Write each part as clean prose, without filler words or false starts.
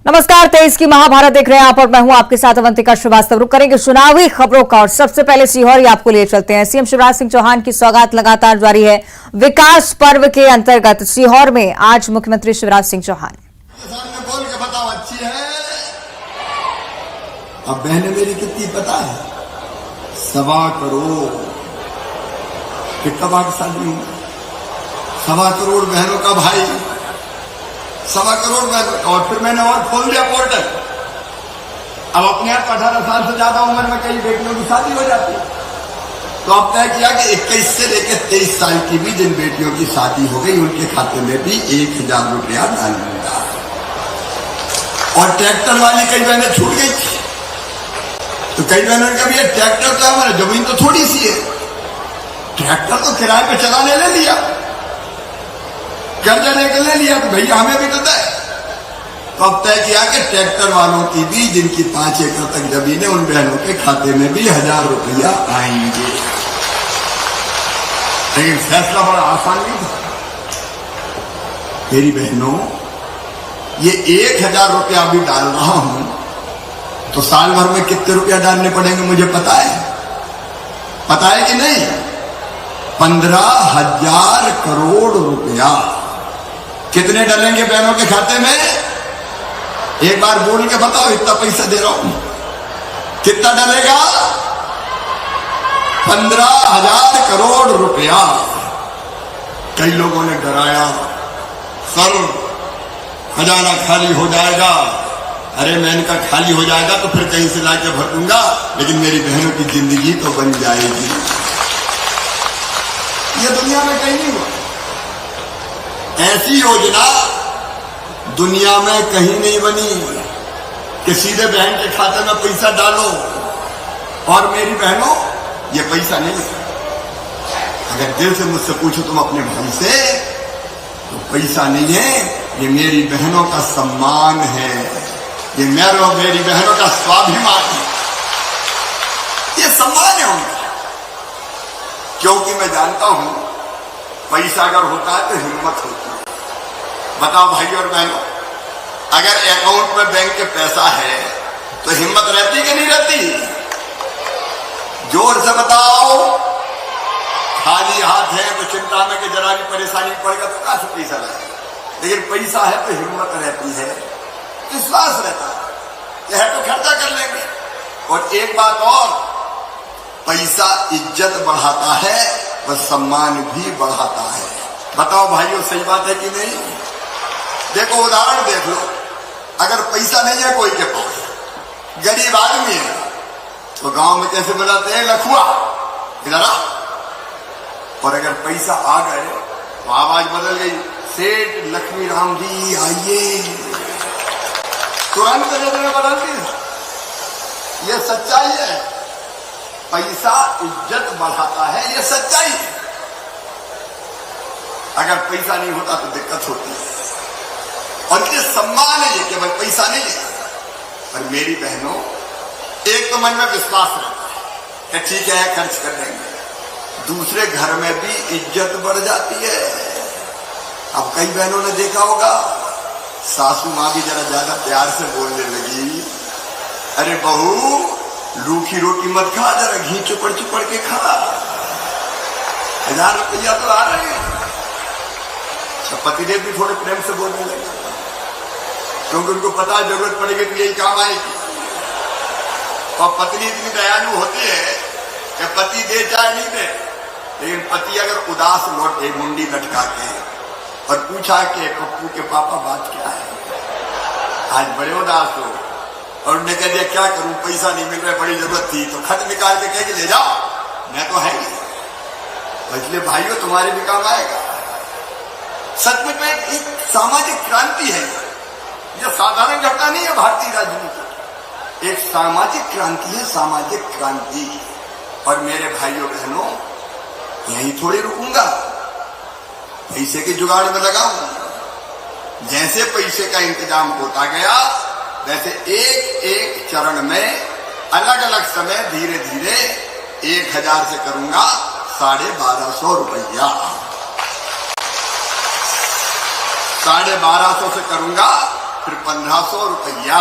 नमस्कार, 23 की महाभारत देख रहे हैं आप और मैं हूं आपके साथ अवंतिका श्रीवास्तव। रुक करेंगे चुनावी खबरों का और सबसे पहले सीहोर ही आपको लिए चलते हैं। सीएम शिवराज सिंह चौहान की सौगात लगातार जारी है। विकास पर्व के अंतर्गत सीहोर में आज मुख्यमंत्री शिवराज सिंह चौहान बोल के बताओ अच्छी है। अब बहनें मेरी कितनी पता है? 1.25 करोड़ कितना की शादी हुई? 1.25 करोड़ बहनों का भाई, 1.25 करोड़ बहनों। और फिर मैंने और खोल दिया पोर्टल। अब अपने आप 18 साल से ज्यादा उम्र में कई बेटियों की शादी हो जाती है, तो अब तय किया कि 21 से लेकर 23 साल की भी जिन बेटियों की शादी हो गई उनके खाते में भी 1000 रुपया डाल दूंगा। और ट्रैक्टर वाली कई बहनें छूट गई थी, तो कई बहनों ने कहा भैया ट्रैक्टर तो हमारा जमीन तो थोड़ी सी है, ट्रैक्टर तो किराए पे चलाने ले लिया, कर्जा लेकर ले लिया, तो भैया हमें भी तो दे। तो अब तय किया कि ट्रैक्टर वालों की भी जिनकी 5 एकड़ तक जमीन है उन बहनों के खाते में भी 1000 रुपया आएंगे। लेकिन फैसला बड़ा आसान नहीं था मेरी बहनों। ये 1000 रुपया अभी डाल रहा हूं तो साल भर में कितने रुपया डालने पड़ेंगे मुझे पता है? पता है कि नहीं? 15,000 करोड़ रुपया। कितने डालेंगे बहनों के खाते में? एक बार बोल के बताओ, इतना पैसा दे रहा हूं, कितना डालेगा? 15,000 करोड़ रुपया। कई लोगों ने डराया, सर खजाना खाली हो जाएगा। अरे मैंने कहा खाली हो जाएगा तो फिर कहीं से लाके भर दूंगा, लेकिन मेरी बहनों की जिंदगी तो बन जाएगी। ये दुनिया में कहीं नहीं हुआ, ऐसी योजना दुनिया में कहीं नहीं बनी कि सीधे बहन के खाते में पैसा डालो। और मेरी बहनों ये पैसा नहीं है। अगर दिल से मुझसे पूछो तुम अपने भाई से, तो पैसा नहीं है, ये मेरी बहनों का सम्मान है, ये मेरी बहनों का स्वाभिमान है, ये सम्मान है उनका। क्योंकि मैं जानता हूं पैसा अगर होता है तो हिम्मत होती है। बताओ भाई और बहनों, अगर अकाउंट में बैंक के पैसा है तो हिम्मत रहती कि नहीं रहती? जोर से बताओ। खाली हाथ है तो चिंता में कि जरा भी परेशानी पड़ेगा तो कहां से पैसा लाएगा? लेकिन पैसा है तो हिम्मत रहती है, विश्वास रहता है, यह तो खर्चा कर लेंगे। और एक बात और, पैसा इज्जत बढ़ाता है और सम्मान भी बढ़ाता है। बताओ भाइयों, सही बात है कि नहीं? देखो उदाहरण देख लो, अगर पैसा नहीं है कोई के पास, गरीब आदमी है, तो गांव में कैसे बुलाते हैं? लखुआ, इधर आ। और अगर पैसा आ गए तो आवाज बदल गई, सेठ लक्ष्मी राम जी आइए, तुरंत नजर बदलती है। ये सच्चाई है, पैसा इज्जत बढ़ाता है, ये सच्चाई है। अगर पैसा नहीं होता तो दिक्कत होती है। और ये सम्मान है, ये केवल पैसा नहीं है। पर मेरी बहनों, एक तो मन में विश्वास रहता है कि ठीक है खर्च कर देंगे, दूसरे घर में भी इज्जत बढ़ जाती है। अब कई बहनों ने देखा होगा, सासू माँ भी जरा ज्यादा प्यार से बोलने लगी, अरे बहू रूखी रोटी मत खा, जरा घी चुपड़ चुपड़ के खा, 1000 रुपया तो आ रहे हैं। पतिदेव भी थोड़े प्रेम से बोलने लगे, क्योंकि उनको पता जरूरत पड़ेगी तो यही काम आएगी। और पत्नी इतनी दयालु होती है कि पति दे चाहे नहीं दे, लेकिन पति अगर उदास लौटे मुंडी लटका के और पूछा कि पप्पू के पापा बात क्या है, आज बड़े उदास हो, और उन्होंने कह दिया क्या करूं, पैसा नहीं मिल रहा, बड़ी जरूरत थी, तो खत निकाल के कह के ले जाओ, मैं तो है ही। इसलिए भाइयों तुम्हारे भी काम आएगा। सचमुच में एक सामाजिक क्रांति है, यह साधारण घटना नहीं है भारतीय राजनीति, एक सामाजिक क्रांति है, सामाजिक क्रांति। और मेरे भाइयों बहनों, यहीं थोड़ी रुकूंगा, पैसे के जुगाड़ में लगाऊंगा। जैसे पैसे का इंतजाम होता गया, वैसे एक एक चरण में अलग अलग समय धीरे धीरे 1000 से करूंगा 1250 रुपया, 1250 से करूंगा फिर 1500 रुपया,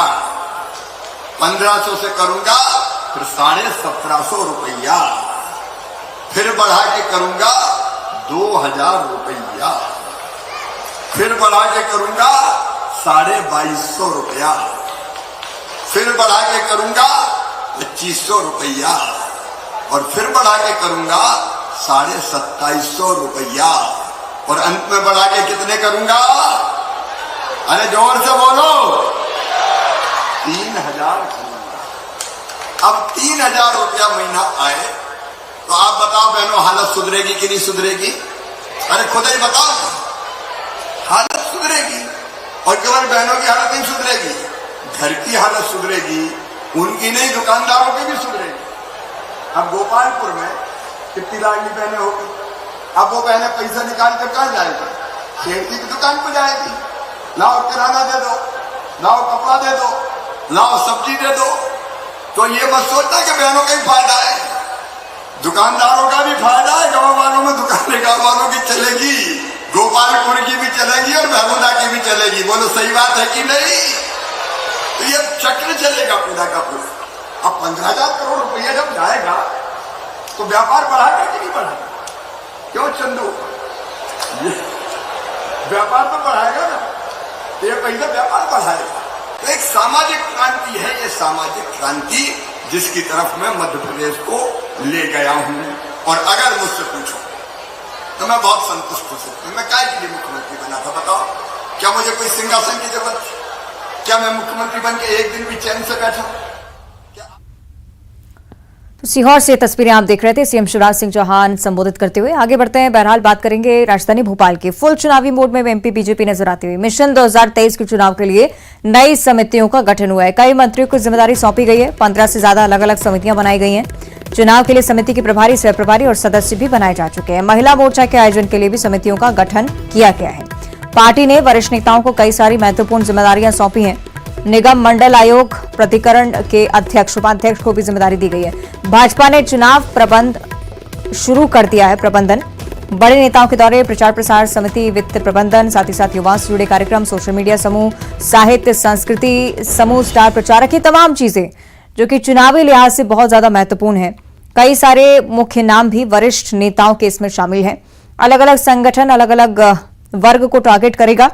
1500 से करूंगा फिर 1750 रुपया, फिर बढ़ा के करूंगा 2000 रुपया, फिर बढ़ा के करूंगा 2250 रुपया, फिर बढ़ा के करूंगा 2500 रुपया, और फिर बढ़ा के करूंगा 2750 रुपया, और अंत में बढ़ा के कितने करूंगा? अरे जोर से बोलो, 3000 करूंगा। अब 3000 रुपया महीना आए तो आप बताओ बहनों, हालत सुधरेगी कि नहीं सुधरेगी? अरे खुद ही बताओ, हालत सुधरेगी। और केवल बहनों की हालत नहीं सुधरेगी, घर की हालत सुधरेगी, उनकी नहीं दुकानदारों की भी सुधरेगी। अब गोपालपुर में कितनी लाडली बहनें होगी, अब वो बहनें पैसा निकाल कर कहाँ जाएगी? सेठ जी की दुकान पर जाएगी, लाओ किराना दे दो, लाओ कपड़ा दे दो, लाओ सब्जी दे दो। तो ये मत सोचना कि बहनों का ही फायदा है, दुकानदारों का भी फायदा है। गांव वालों में दुकानें गांव वालों की चलेगी, गोपालपुर की भी चलेगी और महमूदा की भी चलेगी। बोलो सही बात है कि नहीं? तो ये चक्र चलेगा पूरा का पूरा। अब 15,000 करोड़ रुपया जब जाएगा तो व्यापार बढ़ाएगा कि नहीं बढ़ाएगा? क्यों चंदू? व्यापार तो बढ़ाएगा ना, तो ये पैसा व्यापार बढ़ाएगा। तो एक सामाजिक क्रांति है ये, सामाजिक क्रांति जिसकी तरफ मैं मध्य प्रदेश को ले गया हूं। और अगर मुझसे पूछो तो मैं बहुत संतुष्ट हो सकता हूं। मैं काय के लिए मुख्यमंत्री बना था बताओ? क्या मुझे कोई सिंहासन की जरूरत थी? क्या मैं मुख्यमंत्री बन के एक दिन भी चैन से बैठा? तो सीहोर से तस्वीरें आप देख रहे थे सीएम शिवराज सिंह चौहान संबोधित करते हुए। आगे बढ़ते हैं, बहरहाल बात करेंगे राजधानी भोपाल के फुल चुनावी मोड में एमपी बीजेपी नजर आती हुई। मिशन 2023 के चुनाव के लिए नई समितियों का गठन हुआ है, कई मंत्रियों को जिम्मेदारी सौंपी गई है, 15 से ज्यादा अलग अलग समितियां बनाई गई हैं। चुनाव के लिए समिति के प्रभारी, सह प्रभारी और सदस्य भी बनाए जा चुके हैं। महिला मोर्चा के आयोजन के लिए भी समितियों का गठन किया गया है। पार्टी ने वरिष्ठ नेताओं को कई सारी महत्वपूर्ण जिम्मेदारियां सौंपी हैं। निगम मंडल आयोग प्राधिकरण के अध्यक्ष, उपाध्यक्ष को भी जिम्मेदारी दी गई है। भाजपा ने चुनाव प्रबंध शुरू कर दिया है, प्रबंधन, बड़े नेताओं के दौरे, प्रचार प्रसार समिति, वित्त प्रबंधन, साथ ही साथ युवाओं से जुड़े कार्यक्रम, सोशल मीडिया समूह, साहित्य संस्कृति समूह, स्टार प्रचारक, ये तमाम चीजें जो कि चुनावी लिहाज से बहुत ज्यादा महत्वपूर्ण है। कई सारे मुख्य नाम भी वरिष्ठ नेताओं के इसमें शामिल हैं। अलग अलग संगठन अलग अलग वर्ग को टारगेट करेगा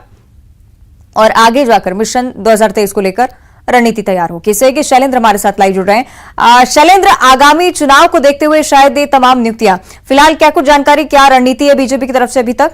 और आगे जाकर मिशन 2023 को लेकर रणनीति तैयार होगी। इससे कि शैलेंद्र हमारे साथ लाइव जुड़ रहे हैं। शैलेंद्र, आगामी चुनाव को देखते हुए शायद ये तमाम नियुक्तियां, फिलहाल क्या कुछ जानकारी, क्या रणनीति है बीजेपी की तरफ से अभी तक?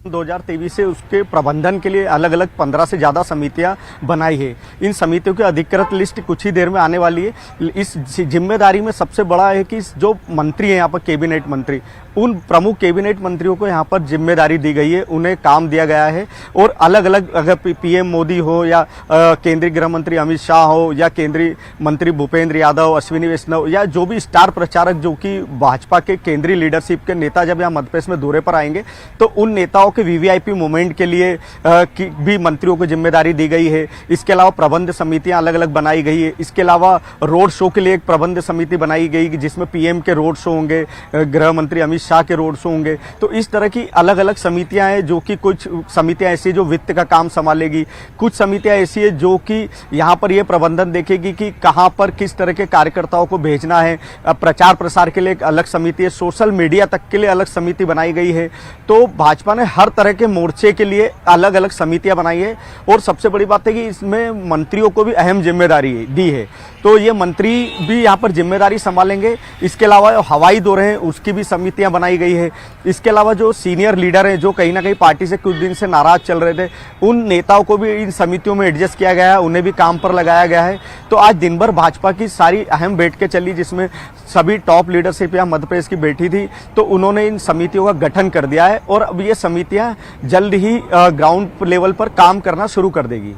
2023 से उसके प्रबंधन के लिए अलग अलग 15 से ज़्यादा समितियां बनाई है। इन समितियों की अधिकृत लिस्ट कुछ ही देर में आने वाली है। इस जिम्मेदारी में सबसे बड़ा है कि जो मंत्री हैं यहाँ पर, कैबिनेट मंत्री, उन प्रमुख कैबिनेट मंत्रियों को यहाँ पर जिम्मेदारी दी गई है, उन्हें काम दिया गया है। और अलग अलग, अगर पीएम मोदी हो या केंद्रीय गृह मंत्री अमित शाह हो या केंद्रीय मंत्री भूपेंद्र यादव, अश्विनी वैष्णव या जो भी स्टार प्रचारक जो कि भाजपा के केंद्रीय लीडरशिप के नेता जब यहाँ मध्यप्रदेश में दौरे पर आएंगे तो उन नेताओं के वीवीआईपी मूवमेंट के लिए भी मंत्रियों को जिम्मेदारी दी गई है। इसके अलावा प्रबंध समितियां अलग अलग बनाई गई है। इसके अलावा रोड शो के लिए एक प्रबंध समिति बनाई गई जिसमें पीएम के रोड शो होंगे, गृह मंत्री अमित शाह के रोड शो होंगे। तो इस तरह की अलग अलग समितियां हैं, जो कि कुछ समितियां ऐसी जो वित्त का काम संभालेगी, कुछ समितियां ऐसी है जो कि यहाँ पर यह प्रबंधन देखेगी कि कहाँ पर किस तरह के कार्यकर्ताओं को भेजना है। प्रचार प्रसार के लिए एक अलग समिति है, सोशल मीडिया तक के लिए अलग समिति बनाई गई है। तो भाजपा ने हर तरह के मोर्चे के लिए अलग अलग समितियां बनाई है। और सबसे बड़ी बात है कि इसमें मंत्रियों को भी अहम जिम्मेदारी दी है, तो ये मंत्री भी यहाँ पर जिम्मेदारी संभालेंगे। इसके अलावा हवाई दौरे हैं उसकी भी समितियां बनाई गई है। इसके अलावा जो सीनियर लीडर हैं जो कहीं ना कहीं पार्टी से कुछ दिन से नाराज चल रहे थे, उन नेताओं को भी इन समितियों में एडजस्ट किया गया है, उन्हें भी काम पर लगाया गया है। तो आज दिन भर भाजपा की सारी अहम बैठकें चली, जिसमें सभी टॉप लीडरशिप यहाँ मध्य प्रदेश की बैठी थी। तो उन्होंने इन समितियों का गठन कर दिया है और अब ये समितियां जल्द ही ग्राउंड लेवल पर काम करना शुरू कर देगी।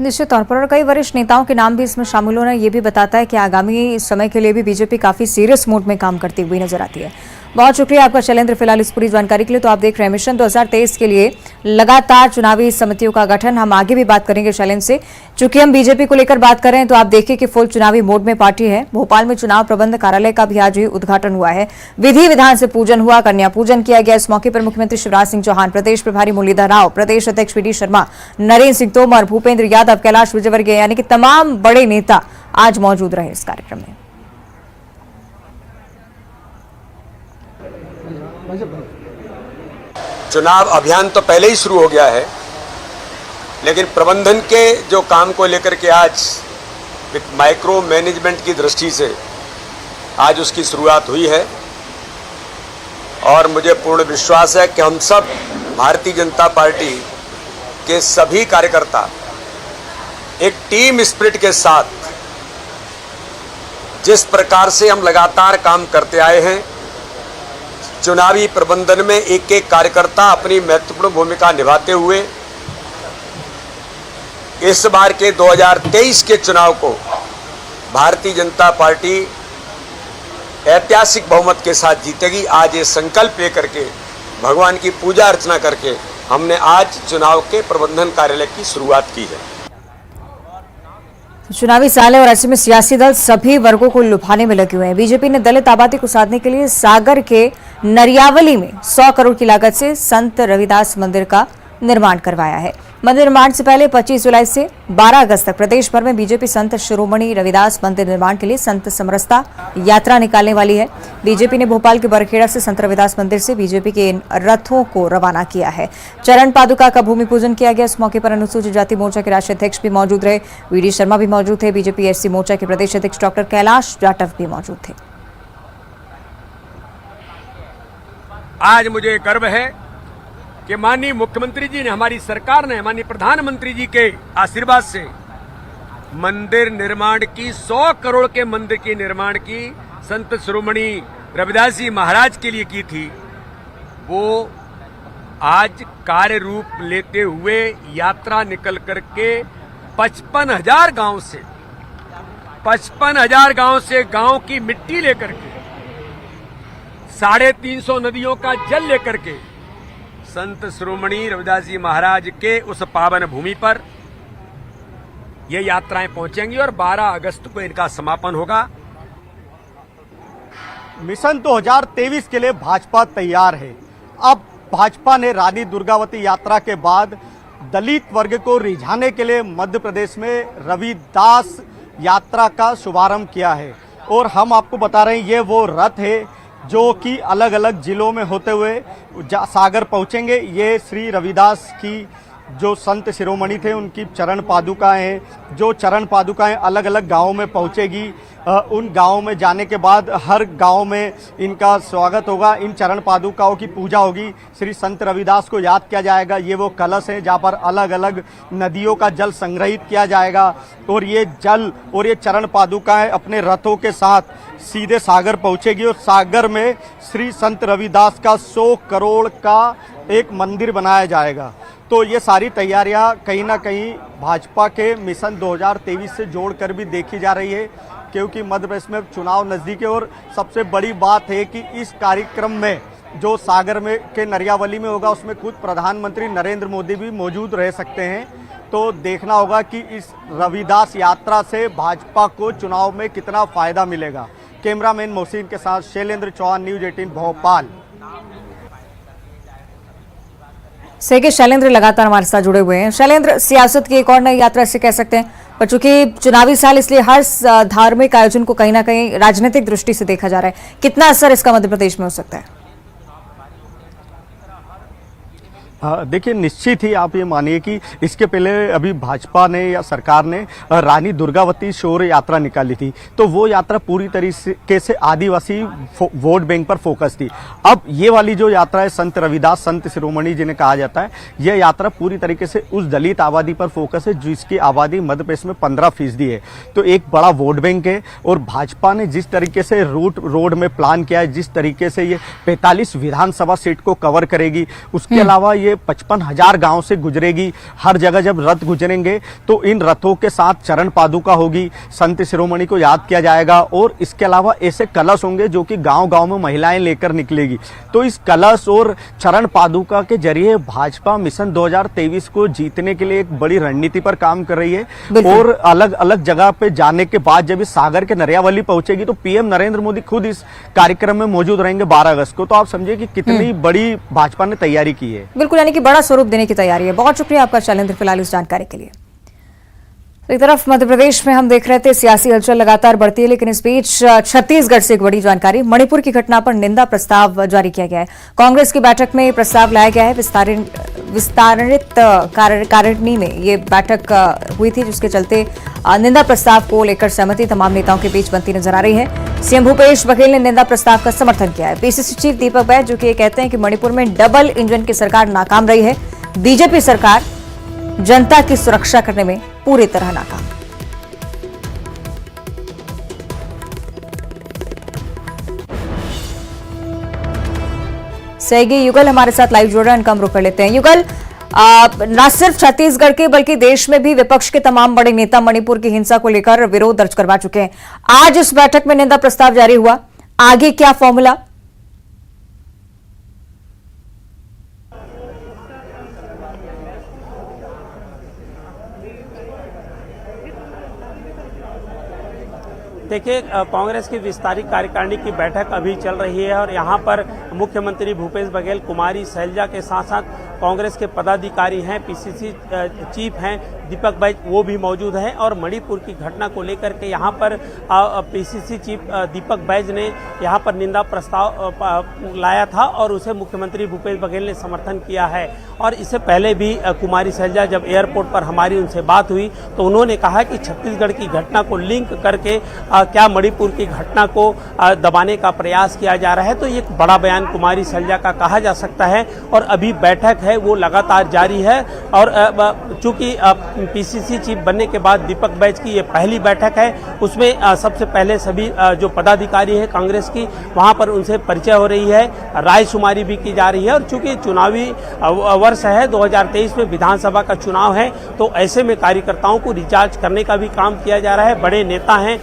निश्चित तौर पर, और कई वरिष्ठ नेताओं के नाम भी इसमें शामिल होना ये भी बताता है कि आगामी समय के लिए भी बीजेपी काफी सीरियस मोड में काम करती हुई नजर आती है। बहुत शुक्रिया आपका शैलेंद्र, फिलहाल इस पूरी जानकारी के लिए। तो आप देख रहे हैं मिशन 2023 के लिए लगातार चुनावी समितियों का गठन। हम आगे भी बात करेंगे शैलेंद्र से। चूंकि हम बीजेपी को लेकर बात कर रहे हैं तो आप देखिए कि फुल चुनावी मोड में पार्टी है। भोपाल में चुनाव प्रबंध कार्यालय का भी आज ही उद्घाटन हुआ है। विधि विधान से पूजन हुआ, कन्या पूजन किया गया। इस मौके पर मुख्यमंत्री शिवराज सिंह चौहान, प्रदेश प्रभारी मुरलीधर राव, प्रदेश अध्यक्ष वी डी शर्मा, नरेंद्र सिंह तोमर, भूपेंद्र यादव, कैलाश विजयवर्गीय यानी कि तमाम बड़े नेता आज मौजूद रहे इस कार्यक्रम में। चुनाव अभियान तो पहले ही शुरू हो गया है, लेकिन प्रबंधन के जो काम को लेकर के आज एक माइक्रो मैनेजमेंट की दृष्टि से आज उसकी शुरुआत हुई है। और मुझे पूर्ण विश्वास है कि हम सब भारतीय जनता पार्टी के सभी कार्यकर्ता एक टीम स्पिरिट के साथ जिस प्रकार से हम लगातार काम करते आए हैं, चुनावी प्रबंधन में एक एक कार्यकर्ता अपनी महत्वपूर्ण भूमिका निभाते हुए इस बार के 2023 के चुनाव को भारतीय जनता पार्टी ऐतिहासिक बहुमत के साथ जीतेगी। आज ये संकल्प लेकर के भगवान की पूजा अर्चना करके हमने आज चुनाव के प्रबंधन कार्यालय की शुरुआत की है। चुनावी साल है और ऐसे में सियासी दल सभी वर्गों को लुभाने में लगे हुए हैं। बीजेपी ने दलित आबादी को साधने के लिए सागर के नरियावली में 100 करोड़ की लागत से संत रविदास मंदिर का निर्माण करवाया है। मंदिर निर्माण से पहले 25 जुलाई से 12 अगस्त तक प्रदेश भर में बीजेपी संत शिरोमणि रविदास मंदिर निर्माण के लिए संत समरसता यात्रा निकालने वाली है। बीजेपी ने भोपाल के बरखेड़ा से संत रविदास मंदिर से बीजेपी के इन रथों को रवाना किया है। चरण पादुका का भूमि पूजन किया गया। इस मौके पर अनुसूचित जाति मोर्चा के राष्ट्रीय अध्यक्ष भी मौजूद रहे। वी डी शर्मा भी मौजूद थे। बीजेपी एससी मोर्चा के प्रदेश अध्यक्ष डॉक्टर कैलाश जाटव भी मौजूद थे। आज मुझे गर्व है कि माननीय मुख्यमंत्री जी ने, हमारी सरकार ने, माननीय प्रधानमंत्री जी के आशीर्वाद से मंदिर निर्माण की 100 करोड़ के मंदिर के निर्माण की संत शिरोमणि रविदास जी महाराज के लिए की थी, वो आज कार्य रूप लेते हुए यात्रा निकल करके 55,000 गांव से गांव की मिट्टी लेकर के 350 नदियों का जल लेकर के संत शिरोमणि रविदास जी महाराज के उस पावन भूमि पर ये यात्राएं पहुंचेंगी और 12 अगस्त को इनका समापन होगा। मिशन 2023 के लिए भाजपा तैयार है। अब भाजपा ने रानी दुर्गावती यात्रा के बाद दलित वर्ग को रिझाने के लिए मध्य प्रदेश में रविदास यात्रा का शुभारंभ किया है। और हम आपको बता रहे हैं ये वो रथ है जो कि अलग अलग जिलों में होते हुए सागर पहुंचेंगे। ये श्री रविदास की जो संत शिरोमणि थे उनकी चरण पादुकाएं हैं। जो चरण पादुकाएं अलग अलग गांवों में पहुंचेगी। उन गांवों में जाने के बाद हर गांव में इनका स्वागत होगा। इन चरण पादुकाओं की पूजा होगी। श्री संत रविदास को याद किया जाएगा। ये वो कलश है जहां पर अलग अलग नदियों का जल संग्रहित किया जाएगा और ये जल और ये चरण पादुकाएं अपने रथों के साथ सीधे सागर पहुंचेगी और सागर में श्री संत रविदास का 100 करोड़ का एक मंदिर बनाया जाएगा। तो ये सारी तैयारियां कहीं ना कहीं भाजपा के मिशन 2023 से जोड़कर भी देखी जा रही है, क्योंकि मध्य प्रदेश में चुनाव नज़दीक है। और सबसे बड़ी बात है कि इस कार्यक्रम में जो सागर में के नरियावली में होगा उसमें खुद प्रधानमंत्री नरेंद्र मोदी भी मौजूद रह सकते हैं। तो देखना होगा कि इस रविदास यात्रा से भाजपा को चुनाव में कितना फायदा मिलेगा। कैमरामैन मोहसिन के साथ शैलेंद्र चौहान, न्यूज 18 भोपाल। सही, शैलेंद्र लगातार हमारे साथ जुड़े हुए हैं। शैलेंद्र, सियासत की एक और नई यात्रा से कह सकते हैं, पर चूंकि चुनावी साल इसलिए हर धार्मिक आयोजन को कहीं ना कहीं राजनीतिक दृष्टि से देखा जा रहा है। कितना असर इसका मध्य प्रदेश में हो सकता है? देखिए, निश्चित ही आप ये मानिए कि इसके पहले अभी भाजपा ने या सरकार ने रानी दुर्गावती शौर्य यात्रा निकाली थी, तो वो यात्रा पूरी तरीके से आदिवासी वोट बैंक पर फोकस थी। अब ये वाली जो यात्रा है संत रविदास संत शिरोमणि जिन्हें कहा जाता है, यह यात्रा पूरी तरीके से उस दलित आबादी पर फोकस है जिसकी आबादी मध्य प्रदेश में 15% है। तो एक बड़ा वोट बैंक है और भाजपा ने जिस तरीके से रोड में प्लान किया है, जिस तरीके से ये 45 विधानसभा सीट को कवर करेगी, उसके अलावा ये ये 55,000 गांव से गुजरेगी। हर जगह जब रथ गुजरेंगे तो इन रथों के साथ चरण पादुका होगी, संत शिरोमणि को याद किया जाएगा और इसके अलावा ऐसे कलश होंगे जो कि गांव-गांव में महिलाएं लेकर निकलेगी। तो इस कलश और चरण पादुका के जरिए भाजपा मिशन 2023 को जीतने के लिए एक बड़ी रणनीति पर काम कर रही है और अलग अलग जगह पे जाने के बाद जब इस सागर के नरियावली पहुंचेगी तो पीएम नरेंद्र मोदी खुद इस कार्यक्रम में मौजूद रहेंगे 12 अगस्त को। तो आप समझिए कि कितनी बड़ी भाजपा ने तैयारी की है। बिल्कुल, यानी कि बड़ा स्वरूप देने की तैयारी है। बहुत शुक्रिया आपका शैलेंद्र फिलहाल इस जानकारी के लिए। तो एक तरफ मध्य प्रदेश में हम देख रहे थे सियासी हलचल लगातार बढ़ती है, लेकिन इस बीच छत्तीसगढ़ से एक बड़ी जानकारी, मणिपुर की घटना पर निंदा प्रस्ताव जारी किया गया है। कांग्रेस की बैठक में ये प्रस्ताव लाया गया है। विस्तारित कार्यकारिणी में ये बैठक हुई थी, जिसके चलते निंदा प्रस्ताव को लेकर सहमति तमाम नेताओं के बीच बनती नजर आ रही है। सीएम भूपेश बघेल ने निंदा प्रस्ताव का समर्थन किया है। पीसीसी चीफ दीपक बैज जो कि ये कहते हैं कि मणिपुर में डबल इंजन की सरकार नाकाम रही है, बीजेपी सरकार जनता की सुरक्षा करने में पूरी तरह नाकाम। सहयोगी युगल हमारे साथ लाइव जुड़ रहे हैं, उनका हम रुख कर लेते हैं। युगल, न सिर्फ छत्तीसगढ़ के बल्कि देश में भी विपक्ष के तमाम बड़े नेता मणिपुर की हिंसा को लेकर विरोध दर्ज करवा चुके हैं। आज इस बैठक में निंदा प्रस्ताव जारी हुआ, आगे क्या फॉर्मूला? देखिए, कांग्रेस की विस्तारित कार्यकारिणी की बैठक अभी चल रही है और यहाँ पर मुख्यमंत्री भूपेश बघेल, कुमारी शैलजा के साथ साथ कांग्रेस के पदाधिकारी हैं, पीसीसी चीफ हैं दीपक बैज, वो भी मौजूद हैं। और मणिपुर की घटना को लेकर के यहाँ पर पीसीसी चीफ दीपक बैज ने यहाँ पर निंदा प्रस्ताव लाया था और उसे मुख्यमंत्री भूपेश बघेल ने समर्थन किया है। और इससे पहले भी कुमारी शैलजा जब एयरपोर्ट पर हमारी उनसे बात हुई तो उन्होंने कहा कि छत्तीसगढ़ की घटना को लिंक करके क्या मणिपुर की घटना को दबाने का प्रयास किया जा रहा है। तो ये बड़ा बयान कुमारी शैलजा का कहा जा सकता है। और अभी बैठक है वो लगातार जारी है और चूंकि पीसीसी चीफ बनने के बाद दीपक बैज की ये पहली बैठक है, उसमें सबसे पहले सभी जो पदाधिकारी हैं कांग्रेस की, वहां पर उनसे परिचय हो रही है, रायशुमारी भी की जा रही है। और चूंकि चुनावी वर्ष है, 2023 में विधानसभा का चुनाव है, तो ऐसे में कार्यकर्ताओं को रिचार्ज करने का भी काम किया जा रहा है। बड़े नेता हैं,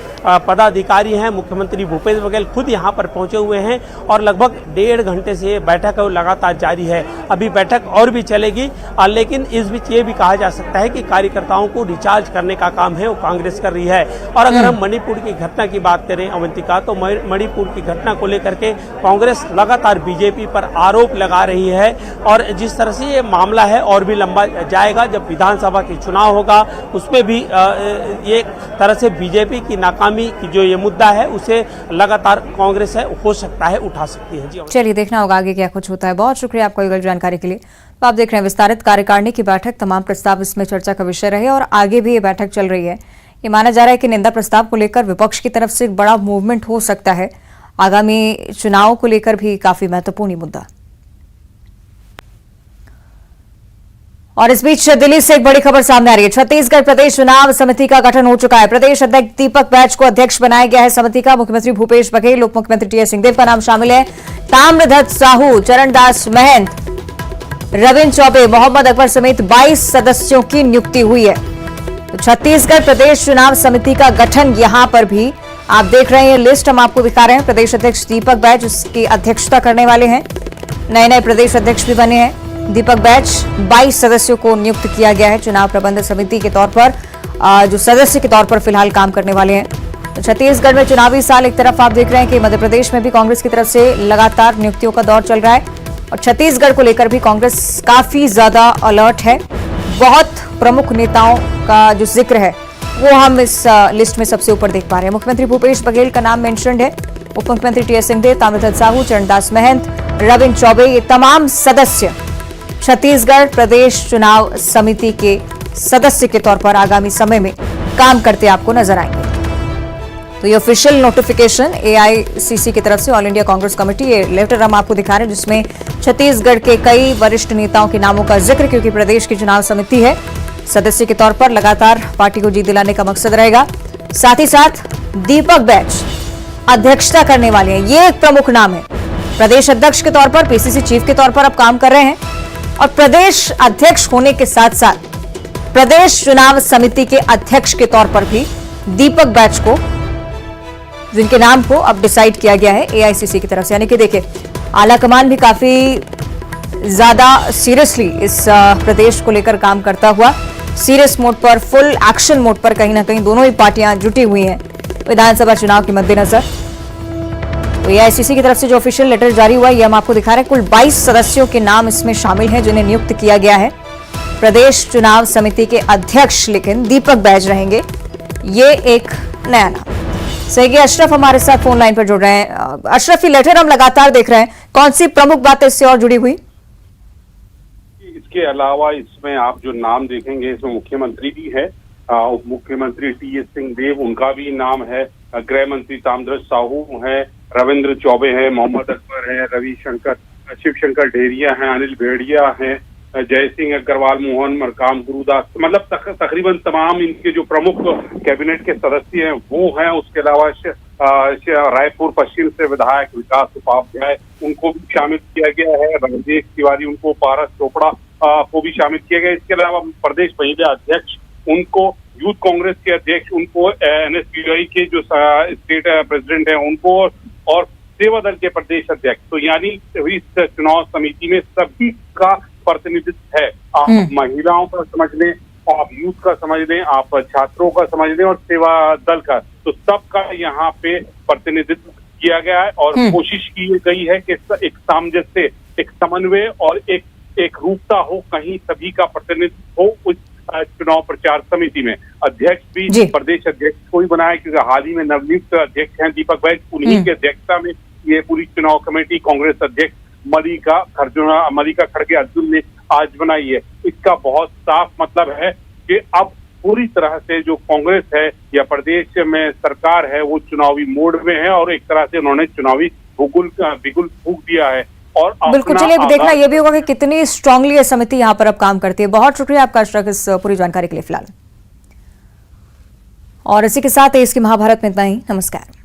पदाधिकारी हैं, मुख्यमंत्री भूपेश बघेल खुद यहाँ पर पहुंचे हुए हैं और लगभग 1.5 घंटे से ये बैठक है वो लगातार जारी है। अभी बैठक और भी चलेगी, लेकिन इस बीच ये भी कहा जा सकता है कि कार्यकर्ताओं को रिचार्ज करने का काम है वो कांग्रेस कर रही है। और अगर हम मणिपुर की घटना की बात करें अवंतिका, तो मणिपुर की घटना को लेकर के कांग्रेस लगातार बीजेपी पर आरोप लगा रही है और जिस तरह से ये मामला है और भी लंबा जाएगा। जब विधानसभा की चुनाव होगा उसमें भी एक तरह से बीजेपी की नाकामी की जो ये मुद्दा है उसे लगातार कांग्रेस है हो सकता है उठा सकती है। जी चलिए, देखना होगा आगे क्या कुछ होता है। बहुत शुक्रिया आपको युगल जानकारी के लिए। तो आप देख रहे हैं विस्तारित कार्यकारिणी की बैठक, तमाम प्रस्ताव इसमें चर्चा का विषय रहे और आगे भी ये बैठक चल रही है। ये माना जा रहा है कि निंदा प्रस्ताव को लेकर विपक्ष की तरफ से एक बड़ा मूवमेंट हो सकता है, आगामी चुनाव को लेकर भी काफी महत्वपूर्ण मुद्दा। और इस बीच दिल्ली से एक बड़ी खबर सामने आ रही है। छत्तीसगढ़ प्रदेश चुनाव समिति का गठन हो चुका है। प्रदेश अध्यक्ष दीपक बैज को अध्यक्ष बनाया गया है समिति का। मुख्यमंत्री भूपेश बघेल, उप मुख्यमंत्री टीएस सिंहदेव का नाम शामिल है। ताम्रध्वज साहू, चरणदास महंत, रविंद्र चौबे, मोहम्मद अकबर समेत 22 सदस्यों की नियुक्ति हुई है। तो छत्तीसगढ़ प्रदेश चुनाव समिति का गठन यहां पर भी आप देख रहे हैं, ये लिस्ट हम आपको दिखा रहे हैं। प्रदेश अध्यक्ष दीपक बैज उसकी अध्यक्षता करने वाले हैं। नए नए प्रदेश अध्यक्ष भी बने हैं दीपक बैज। 22 सदस्यों को नियुक्त किया गया है चुनाव प्रबंधन समिति के तौर पर, जो सदस्य के तौर पर फिलहाल काम करने वाले हैं। तो छत्तीसगढ़ में चुनावी साल एक तरफ आप देख रहे हैं कि मध्य प्रदेश में भी कांग्रेस की तरफ से लगातार नियुक्तियों का दौर चल रहा है और छत्तीसगढ़ को लेकर भी कांग्रेस काफी ज्यादा अलर्ट है। बहुत प्रमुख नेताओं का जो जिक्र है वो हम इस लिस्ट में सबसे ऊपर देख पा रहे हैं। मुख्यमंत्री भूपेश बघेल का नाम मेंशन्ड है, उप मुख्यमंत्री टीएस सिंहदेव, ताम्रध्वज साहू, चरणदास महंत, रविंद्र चौबे, ये तमाम सदस्य छत्तीसगढ़ प्रदेश चुनाव समिति के सदस्य के तौर पर आगामी समय में काम करते आपको नजर आएंगे। तो ये ऑफिशियल नोटिफिकेशन एआईसीसी की तरफ से, ऑल इंडिया कांग्रेस कमेटी, ये लेटर हम आपको दिखा रहे हैं जिसमें छत्तीसगढ़ के कई वरिष्ठ नेताओं के नामों का जिक्र, क्योंकि प्रदेश की चुनाव समिति है, सदस्य के तौर पर लगातार पार्टी को जीत दिलाने का मकसद रहेगा। साथ ही साथ दीपक बैज अध्यक्षता करने वाले हैं, ये एक प्रमुख नाम है। प्रदेश अध्यक्ष के तौर पर, पीसीसी चीफ के तौर पर अब काम कर रहे हैं और प्रदेश अध्यक्ष होने के साथ साथ प्रदेश चुनाव समिति के अध्यक्ष के तौर पर भी दीपक बैच को, जिनके नाम को अब डिसाइड किया गया है एआईसीसी की तरफ से। यानी कि देखिए, आला कमान भी काफी ज्यादा सीरियसली इस प्रदेश को लेकर काम करता हुआ, सीरियस मोड पर, फुल एक्शन मोड पर कहीं ना कहीं दोनों ही पार्टियां जुटी हुई हैं विधानसभा चुनाव के मद्देनजर। तो एआईसीसी की तरफ से जो ऑफिशियल लेटर जारी हुआ, ये हम आपको दिखा रहे हैं। कुल 22 सदस्यों के नाम इसमें शामिल हैं जिन्हें नियुक्त किया गया है प्रदेश चुनाव समिति के अध्यक्ष, लेकिन दीपक बैज रहेंगे, ये एक नया नाम। सही, अशरफ हमारे साथ फोन लाइन पर जुड़ रहे हैं। अशरफ, ये लेटर हम लगातार देख रहे हैं, कौन सी प्रमुख बातें इससे और जुड़ी हुई? इसके अलावा इसमें आप जो नाम देखेंगे, इसमें मुख्यमंत्री भी है, उप मुख्यमंत्री टी.एस. सिंहदेव, उनका भी नाम है, गृह मंत्री ताम्रध्वज साहू है, रविंद्र चौबे है, मोहम्मद अकबर है, रविशंकर, शिवशंकर डेरिया है, अनिल भेड़िया है, जय सिंह अग्रवाल, मोहन मरकाम, गुरुदास, मतलब तकरीबन तमाम इनके जो प्रमुख कैबिनेट के सदस्य हैं वो हैं। उसके अलावा रायपुर पश्चिम से विधायक विकास उपाध्याय, उनको भी शामिल किया गया है, राजेश तिवारी, उनको पारस चोपड़ा को भी शामिल किया गया। इसके अलावा प्रदेश महिला अध्यक्ष, उनको यूथ कांग्रेस के अध्यक्ष, उनको एनएसयूआई के जो स्टेट प्रेसिडेंट हैं उनको, और सेवा दल के प्रदेश अध्यक्ष। तो यानी इस चुनाव समिति में सभी का प्रतिनिधित्व है। आप महिलाओं का समझ लें, आप यूथ का समझ लें, आप छात्रों का समझ लें, और सेवा दल का, तो सबका यहाँ पे प्रतिनिधित्व किया गया है। और कोशिश की गई है कि एक सामंजस्य, एक समन्वय और एक रूपता हो, कहीं सभी का प्रतिनिधित्व हो उस चुनाव प्रचार समिति में। अध्यक्ष भी प्रदेश अध्यक्ष को ही बनाया, क्योंकि हाल ही में नवनियुक्त अध्यक्ष हैं दीपक बैज, उन्हीं की अध्यक्षता में ये पूरी चुनाव कमेटी कांग्रेस अध्यक्ष मल्लिका खड़गे अर्जुन ने आज बनाई है। इसका बहुत साफ मतलब है कि अब पूरी तरह से जो कांग्रेस है या प्रदेश में सरकार है वो चुनावी मोड में है, और एक तरह से उन्होंने चुनावी बिगुल फूंक दिया है। और बिल्कुल, चलिए देखना ये भी होगा कि कितनी स्ट्रांगली ये समिति यहाँ पर अब काम करती है। बहुत शुक्रिया आपका अशरफ इस पूरी जानकारी के लिए फिलहाल। और इसी के साथ इसकी महाभारत में इतना ही। नमस्कार।